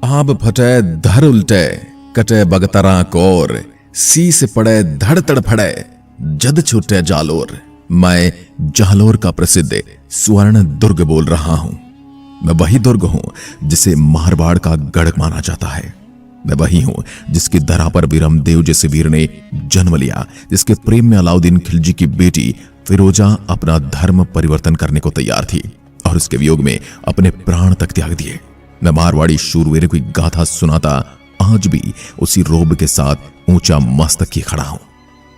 आब फटे धर उल्टे, कटे बगतरा कोर, शीस पड़े धड़ तड़ फड़े, जद छूटे जालोर। मैं जालोर का प्रसिद्ध स्वर्ण दुर्ग बोल रहा हूं। मैं वही दुर्ग हूं जिसे मारवाड़ का गढ़ माना जाता है। मैं वही हूं जिसकी धरा पर वीरमदेव जैसे वीर ने जन्म लिया, जिसके प्रेम में अलाउद्दीन खिलजी की बेटी फिरोजा अपना धर्म परिवर्तन करने को तैयार थी और उसके वियोग में अपने प्राण तक त्याग दिए। मैं मारवाड़ी शूरवीर की गाथा सुनाता आज भी उसी रोब के साथ ऊंचा मस्तक की खड़ा हूं।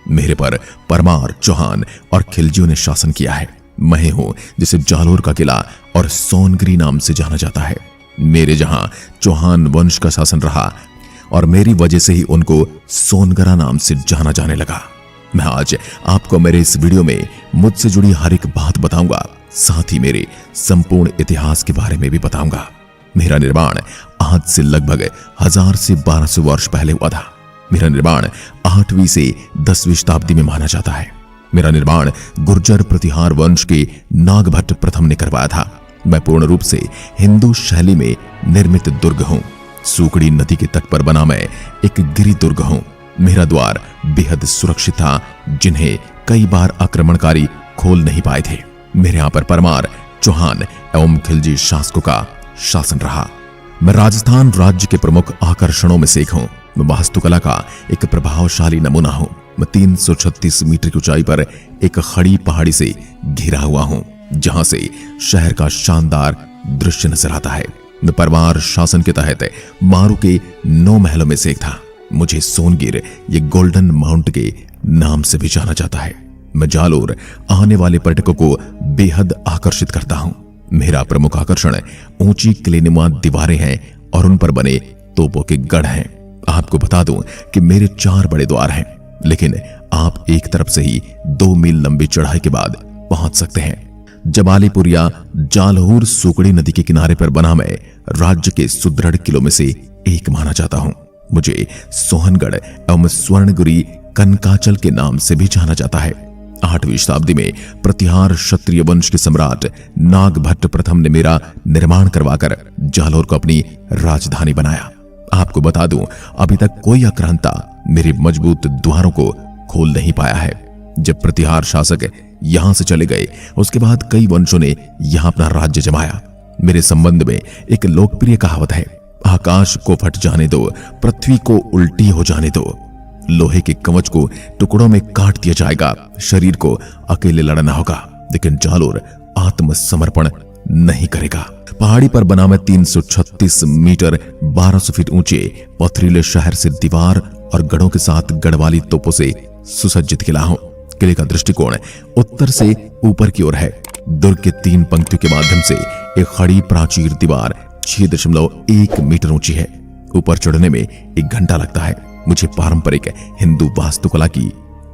मेरे पर परमार, चौहान और खिलजियों ने शासन किया है। मैं हूं जिसे जालोर का किला और सोनगिरी नाम से जाना जाता है। मेरे जहां चौहान वंश का शासन रहा और मेरी वजह से ही उनको सोनगरा नाम से जाना जाने लगा। मैं आज आपको मेरे इस वीडियो में मुझसे जुड़ी हर एक बात बताऊंगा, साथ ही मेरे संपूर्ण इतिहास के बारे में भी बताऊंगा। मेरा निर्माण आज से लगभग 1000 से 1200 वर्ष पहले हुआ था। मेरा निर्माण 8वीं से 10वीं शताब्दी में माना जाता है। मेरा निर्माण गुर्जर प्रतिहार वंश के नागभट्ट प्रथम ने करवाया था। मैं पूर्ण रूप से हिंदू शैली में निर्मित दुर्ग हूं। सूकड़ी नदी के तट पर बना मैं एक गिरी दुर्ग हूं। मेरा द्वार बेहद सुरक्षित था, जिन्हें कई बार आक्रमणकारी खोल नहीं पाए थे। मेरे यहां पर परमार, चौहान एवं खिलजी शासकों का शासन रहा। मैं राजस्थान राज्य के प्रमुख आकर्षणों में से एक हूं। मैं वास्तुकला का एक प्रभावशाली नमूना हूं। मैं 336 मीटर की ऊंचाई पर एक खड़ी पहाड़ी से घिरा हुआ हूं, जहां से शहर का शानदार दृश्य नजर आता है। मैं परमार शासन के तहत मारू के 9 महलों में से एक था। मुझे सोनगिर, ये गोल्डन माउंट के नाम से भी जाना जाता है। मैं जालोर आने वाले पर्यटकों को बेहद आकर्षित करता हूं। मेरा प्रमुख आकर्षण ऊंची किलेनुमा दीवारें हैं और उन पर बने तोपों के गढ़ हैं। आपको बता दूं कि मेरे 4 बड़े द्वार हैं, लेकिन आप एक तरफ से ही 2 मील लंबी चढ़ाई के बाद पहुंच सकते हैं। जबालीपुर या जालहूर सूकड़ी नदी के किनारे पर बना मैं राज्य के सुदृढ़ किलों में से एक माना जाता हूं। मुझे सोहनगढ़ एवं स्वर्णगिरी कनकाचल के नाम से भी जाना जाता है। 8वीं शताब्दी में प्रतिहार क्षत्रिय वंश के सम्राट नागभट्ट प्रथम ने मेरा निर्माण करवाकर जालोर को अपनी राजधानी बनाया। आपको बता दूं, अभी तक कोई आक्रांता मेरे मजबूत द्वारों को खोल नहीं पाया है। जब प्रतिहार शासक यहां से चले गए, उसके बाद कई वंशों ने यहां अपना राज्य जमाया। मेरे संबंध में एक लोकप्रिय कहावत है, आकाश को फट जाने दो, पृथ्वी को उल्टी हो जाने दो। लोहे के कवच को टुकड़ों में काट दिया जाएगा, शरीर को अकेले लड़ना होगा, लेकिन जालोर आत्मसमर्पण नहीं करेगा। पहाड़ी पर बना मैं 336 मीटर 1200 फीट ऊंचे पथरीले शहर से दीवार और गढ़ों के साथ गढ़वाली तोपों से सुसज्जित किला हूं। किले का दृष्टिकोण उत्तर से ऊपर की ओर है। दुर्ग के 3 पंक्तियों के माध्यम से एक खड़ी प्राचीर दीवार 6.1 मीटर ऊंची है। ऊपर चढ़ने में 1 घंटा लगता है। मुझे पारंपरिक हिंदू वास्तुकला की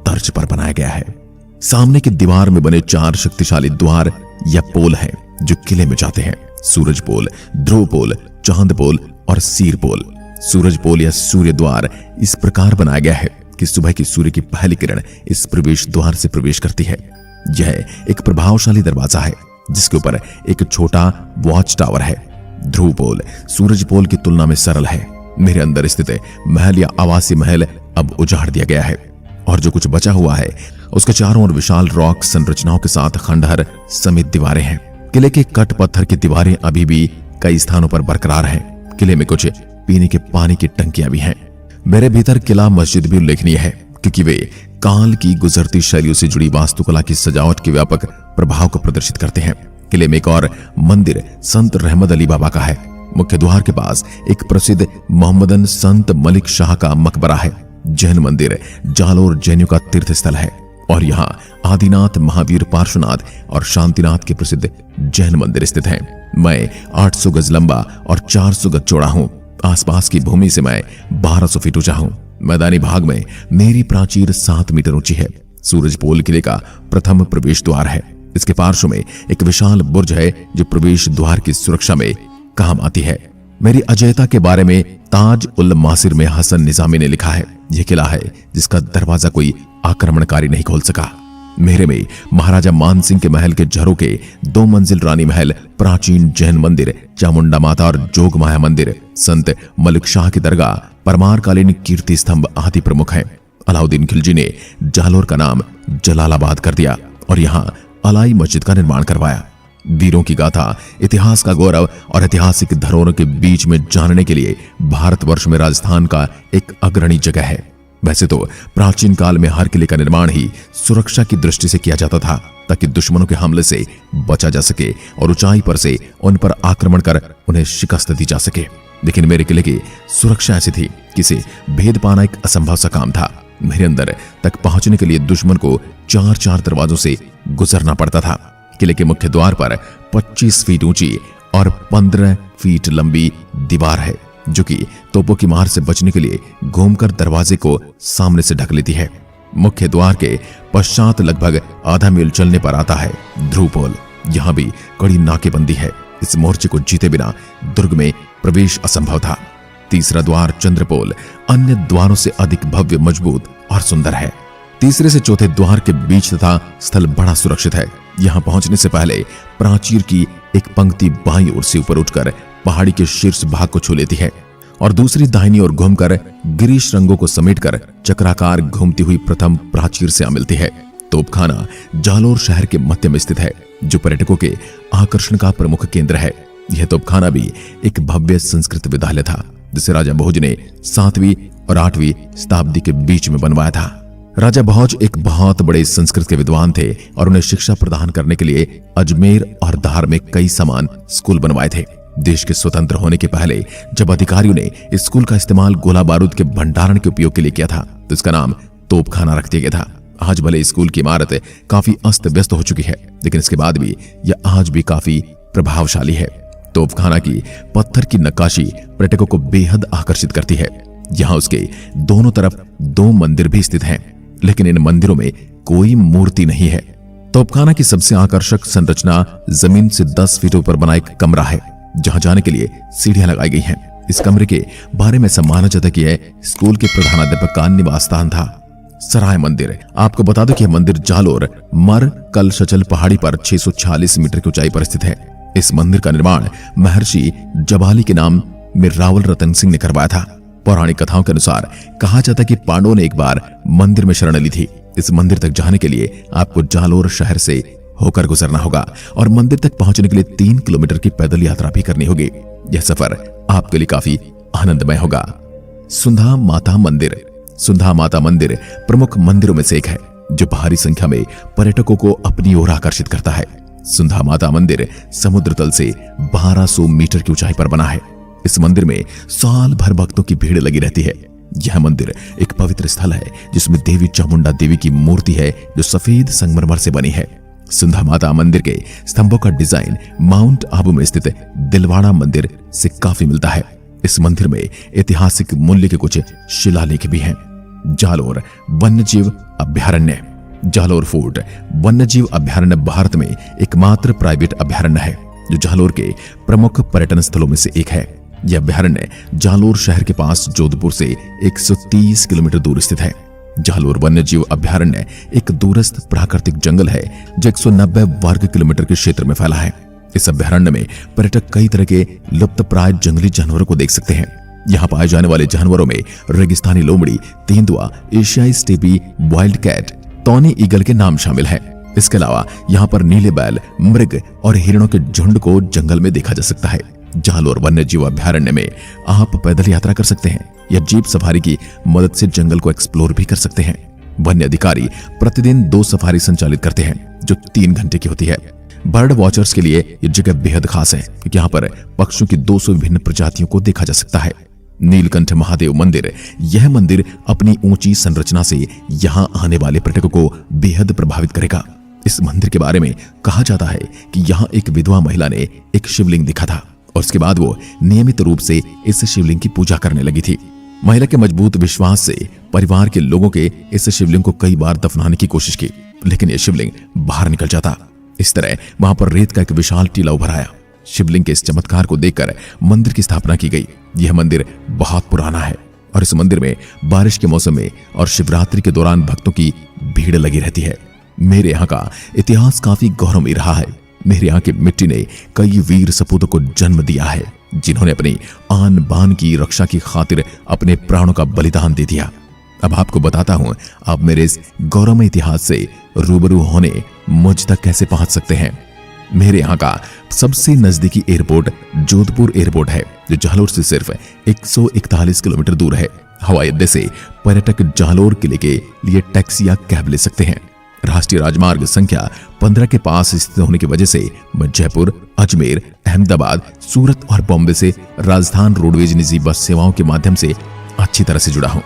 तर्ज पर बनाया गया है। सामने की दीवार में बने 4 शक्तिशाली द्वार या पोल हैं, जो किले में जाते हैं। सूरज पोल, ध्रुव पोल, चांद पोल और सीर पोल। सूरज पोल या सूर्य द्वार इस प्रकार बनाया गया है कि सुबह की सूर्य की पहली किरण इस प्रवेश द्वार से प्रवेश करती है। यह एक प्रभावशाली दरवाजा है, जिसके ऊपर एक छोटा वॉच टावर है। ध्रुव पोल सूरज पोल की तुलना में सरल है। मेरे अंदर स्थित महल या आवासीय महल अब उजाड़ दिया गया है और जो कुछ बचा हुआ है उसके चारों ओर विशाल रॉक संरचनाओं के साथ खंडहर समेत दीवारें हैं। किले के कट पत्थर की दीवारें अभी भी कई स्थानों पर बरकरार हैं। किले में कुछ पीने के पानी की टंकियां भी हैं। मेरे भीतर किला मस्जिद भी उल्लेखनीय है, क्योंकि वे काल की गुजरती शैलियों से जुड़ी वास्तुकला की सजावट के व्यापक प्रभाव को प्रदर्शित करते हैं। किले में एक और मंदिर संत रहमत अली बाबा का है। मुख्य द्वार के पास एक प्रसिद्ध मोहम्मदन संत मलिक शाह का मकबरा है। जैन मंदिर जालोर जैनियों का तीर्थ स्थल है और यहाँ आदिनाथ, महावीर, पार्श्वनाथ और शांतिनाथ के प्रसिद्ध जैन मंदिर स्थित हैं। मैं 800 गज लंबा और 400 गज चौड़ा हूँ। आसपास की भूमि से मैं 1200 फीट ऊंचा हूँ। मैदानी भाग में मेरी प्राचीर 7 मीटर ऊंची है। सूरज पोल किले का प्रथम प्रवेश द्वार है। इसके पार्श्व में एक विशाल बुर्ज है, जो प्रवेश द्वार की सुरक्षा में काम आती है। मेरी अजयता के बारे में ताज उल मासिर में हसन निजामी ने लिखा है, यह किला है जिसका दरवाजा कोई आक्रमणकारी नहीं खोल सका। मेरे में महाराजा मानसिंह के महल के झरोके, 2 मंजिल रानी महल, प्राचीन जैन मंदिर, चामुंडा माता और जोग माया मंदिर, संत मलिक शाह की दरगाह, परमारकालीन कीर्ति स्तंभ आदि प्रमुख हैं। अलाउद्दीन खिलजी ने जालोर का नाम जलालाबाद कर दिया और यहाँ अलाई मस्जिद का निर्माण करवाया। वीरों की गाथा, इतिहास का गौरव और ऐतिहासिक धरोहरों के बीच में जानने के लिए भारतवर्ष में राजस्थान का एक अग्रणी जगह है। वैसे तो प्राचीन काल में हर किले का निर्माण ही सुरक्षा की दृष्टि से किया जाता था, ताकि दुश्मनों के हमले से बचा जा सके और ऊंचाई पर से उन पर आक्रमण कर उन्हें शिकस्त दी जा सके। लेकिन मेरे किले की सुरक्षा ऐसी थी कि इसे भेद पाना एक असंभव सा काम था। मेरे अंदर तक पहुंचने के लिए दुश्मन को 4-4 दरवाजों से गुजरना पड़ता था। किले के मुख्य द्वार पर 25 फीट ऊंची और 15 फीट लंबी दीवार है, जो कि तोपों की मार से बचने के लिए घूमकर दरवाजे को सामने से ढक लेती है। मुख्य द्वार के पश्चात लगभग आधा मील चलने पर आता है ध्रुवपोल। यहाँ भी कड़ी नाकेबंदी है। इस मोर्चे को जीते बिना दुर्ग में प्रवेश असंभव था। तीसरा द्वार चंद्रपोल अन्य द्वारों से अधिक भव्य, मजबूत और सुंदर है। तीसरे से चौथे द्वार के बीच तथा स्थल बड़ा सुरक्षित है। यहाँ पहुंचने से पहले प्राचीर की एक पंक्ति बाईं ओर से ऊपर उठकर पहाड़ी के शीर्ष भाग को छू लेती है और दूसरी दाहिनी ओर घूमकर गिरीश रंगों को समेटकर चक्राकार घूमती हुई प्रथम प्राचीर से आ मिलती है। तोपखाना जालोर शहर के मध्य में स्थित है, जो पर्यटकों के आकर्षण का प्रमुख केंद्र है। यह तोपखाना भी एक भव्य संस्कृत विद्यालय था, जिसे राजा भोज ने 7वीं और 8वीं शताब्दी के बीच में बनवाया था। राजा भोज एक बहुत बड़े संस्कृत के विद्वान थे और उन्हें शिक्षा प्रदान करने के लिए अजमेर और धार में कई समान स्कूल बनवाए थे। देश के स्वतंत्र होने के पहले जब अधिकारियों ने इस स्कूल का इस्तेमाल गोला बारूद के भंडारण के उपयोग के लिए किया था, तो इसका नाम तोपखाना रख दिया गया था। आज भले स्कूल की इमारत काफी अस्त व्यस्त हो चुकी है, लेकिन इसके बाद भी यह आज भी काफी प्रभावशाली है। तोपखाना की पत्थर की नक्काशी पर्यटकों को बेहद आकर्षित करती है। यहाँ उसके दोनों तरफ 2 मंदिर भी स्थित हैं, लेकिन इन मंदिरों में कोई मूर्ति नहीं है। तोपखाना की सबसे आकर्षक संरचना जमीन से 10 फीट ऊपर बना एक कमरा है, जहां जाने के लिए सीढ़ियां लगाई गई हैं। इस कमरे के बारे में सम्माना जाता कि यह स्कूल के प्रधानाध्यापक का निवास स्थान था। सराय मंदिर, आपको बता दो कि यह मंदिर जालोर मर कल शचल पहाड़ी पर 646 मीटर की ऊंचाई पर स्थित है। इस मंदिर का निर्माण महर्षि जबाली के नाम में रावल रतन सिंह ने करवाया था। पौराणिक कथाओं के अनुसार कहा जाता है कि पांडवों ने एक बार मंदिर में शरण ली थी। इस मंदिर तक जाने के लिए आपको जालोर शहर से होकर गुजरना होगा और मंदिर तक पहुंचने के लिए 3 किलोमीटर की पैदल यात्रा भी करनी होगी। यह सफर आपके लिए काफी आनंदमय होगा। सुंधा माता मंदिर, सुंधा माता मंदिर प्रमुख मंदिरों में से एक है, जो भारी संख्या में पर्यटकों को अपनी ओर आकर्षित करता है। सुंधा माता मंदिर समुद्र तल से 1200 मीटर की ऊंचाई पर बना है। इस मंदिर में साल भर भक्तों की भीड़ लगी रहती है। यह मंदिर एक पवित्र स्थल है, जिसमें देवी चामुंडा देवी की मूर्ति है, जो सफेद संगमरमर से बनी है। सुंधा माता मंदिर के स्तंभों का डिजाइन माउंट आबू में स्थित दिलवाड़ा मंदिर से काफी मिलता है। इस मंदिर में ऐतिहासिक मूल्य के कुछ शिलालेख भी हैं। जालोर वन्यजीव अभ्यारण्य, जालोर फोर्ट वन्यजीव अभ्यारण्य भारत में एकमात्र प्राइवेट अभ्यारण्य है, जो जालोर के प्रमुख पर्यटन स्थलों में से एक है। यह अभ्यारण्य जालोर शहर के पास जोधपुर से 130 किलोमीटर दूर स्थित है। जालोर वन्यजीव अभ्यारण्य एक दूरस्थ प्राकृतिक जंगल है, जो 190 वर्ग किलोमीटर के क्षेत्र में फैला है। इस अभ्यारण्य में पर्यटक कई तरह के लुप्तप्राय जंगली जानवरों को देख सकते हैं। यहाँ पाए जाने वाले जानवरों में रेगिस्तानी लोमड़ी, तेंदुआ, एशियाई steppe wild cat, tawny eagle के नाम शामिल हैं। इसके अलावा यहाँ पर नीले बैल, मृग और हिरणों के झुंड को जंगल में देखा जा सकता है। जालोर वन्यजीव अभ्यारण्य में आप पैदल यात्रा कर सकते हैं या जीप सफारी की मदद से जंगल को एक्सप्लोर भी कर सकते हैं। वन्य अधिकारी प्रतिदिन 2 सफारी संचालित करते हैं, जो 3 घंटे की होती है। बर्ड वॉचर्स के लिए यह जगह बेहद खास है, क्योंकि यहाँ पर पक्षियों की 200 विभिन्न प्रजातियों को देखा जा सकता है। नीलकंठ महादेव मंदिर, यह मंदिर अपनी ऊंची संरचना से यहाँ आने वाले पर्यटकों को बेहद प्रभावित करेगा। इस मंदिर के बारे में कहा जाता है कि यहाँ एक विधवा महिला ने एक शिवलिंग देखा था और उसके बाद वो नियमित रूप से इस शिवलिंग की पूजा करने लगी थी। महिला के मजबूत विश्वास से परिवार के लोगों के इस शिवलिंग को कई बार दफनाने की कोशिश की, लेकिन यह शिवलिंग बाहर निकल जाता। इस तरह वहां पर रेत का एक विशाल टीला उभर आया। शिवलिंग के इस चमत्कार को देखकर मंदिर की स्थापना की गई। यह मंदिर बहुत पुराना है और इस मंदिर में बारिश के मौसम में और शिवरात्रि के दौरान भक्तों की भीड़ लगी रहती है। मेरे यहाँ का इतिहास काफी गौरवमयी रहा है। मेरे यहाँ की मिट्टी ने कई वीर सपूतों को जन्म दिया है, जिन्होंने अपनी आन बान की रक्षा की खातिर अपने प्राणों का बलिदान दे दिया। अब आपको बताता हूं, आप मेरे इस गौरवमय इतिहास से रूबरू होने मुझ तक कैसे पहुंच सकते हैं। मेरे यहाँ का सबसे नजदीकी एयरपोर्ट जोधपुर एयरपोर्ट है, जो जालोर से सिर्फ 141 किलोमीटर दूर है। हवाई अड्डे से पर्यटक जालोर किले के लिए टैक्सी या कैब ले सकते हैं। राष्ट्रीय राजमार्ग संख्या 15 के पास स्थित होने की वजह से मैं जयपुर, अजमेर, अहमदाबाद, सूरत और बॉम्बे से राजस्थान रोडवेज निजी बस सेवाओं के माध्यम से अच्छी तरह से जुड़ा हूं।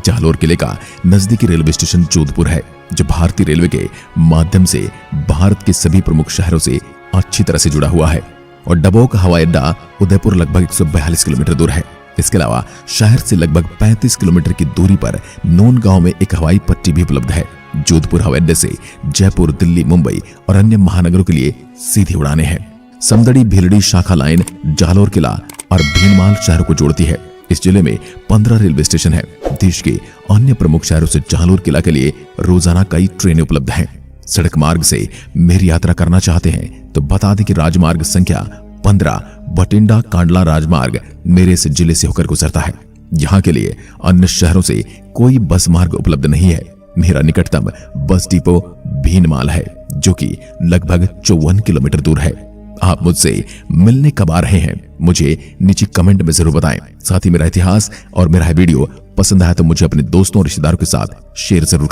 जालोर किले का नजदीकी रेलवे स्टेशन जोधपुर है, जो भारतीय रेलवे के माध्यम से भारत के सभी प्रमुख शहरों से अच्छी तरह से जुड़ा हुआ है। और डबोक हवाई अड्डा उदयपुर लगभग 142 किलोमीटर दूर है। इसके अलावा शहर से लगभग 35 किलोमीटर की दूरी पर नोन गांव में एक हवाई पट्टी भी उपलब्ध है। जोधपुर हवाई अड्डे से जयपुर, दिल्ली, मुंबई और अन्य महानगरों के लिए सीधी उड़ानें हैं। समदड़ी भीलड़ी शाखा लाइन जालोर किला और भीनमाल शहरों को जोड़ती है। इस जिले में 15 रेलवे स्टेशन है। देश के अन्य प्रमुख शहरों से जालोर किला के लिए रोजाना कई ट्रेनें उपलब्ध हैं। सड़क मार्ग से मेरी यात्रा करना चाहते हैं तो बता दें कि राजमार्ग संख्या 15 बटिंडा कांडला राजमार्ग मेरे इस जिले से होकर गुजरता है। यहाँ के लिए अन्य शहरों से कोई बस मार्ग उपलब्ध नहीं है। मेरा निकटतम बस डिपो भीनमाल है, जो कि लगभग 54 किलोमीटर दूर है। आप मुझसे मिलने कब आ रहे हैं, मुझे नीचे कमेंट में जरूर बताएं। साथ ही मेरा इतिहास और मेरा वीडियो पसंद आया तो मुझे अपने दोस्तों और रिश्तेदारों के साथ शेयर जरूर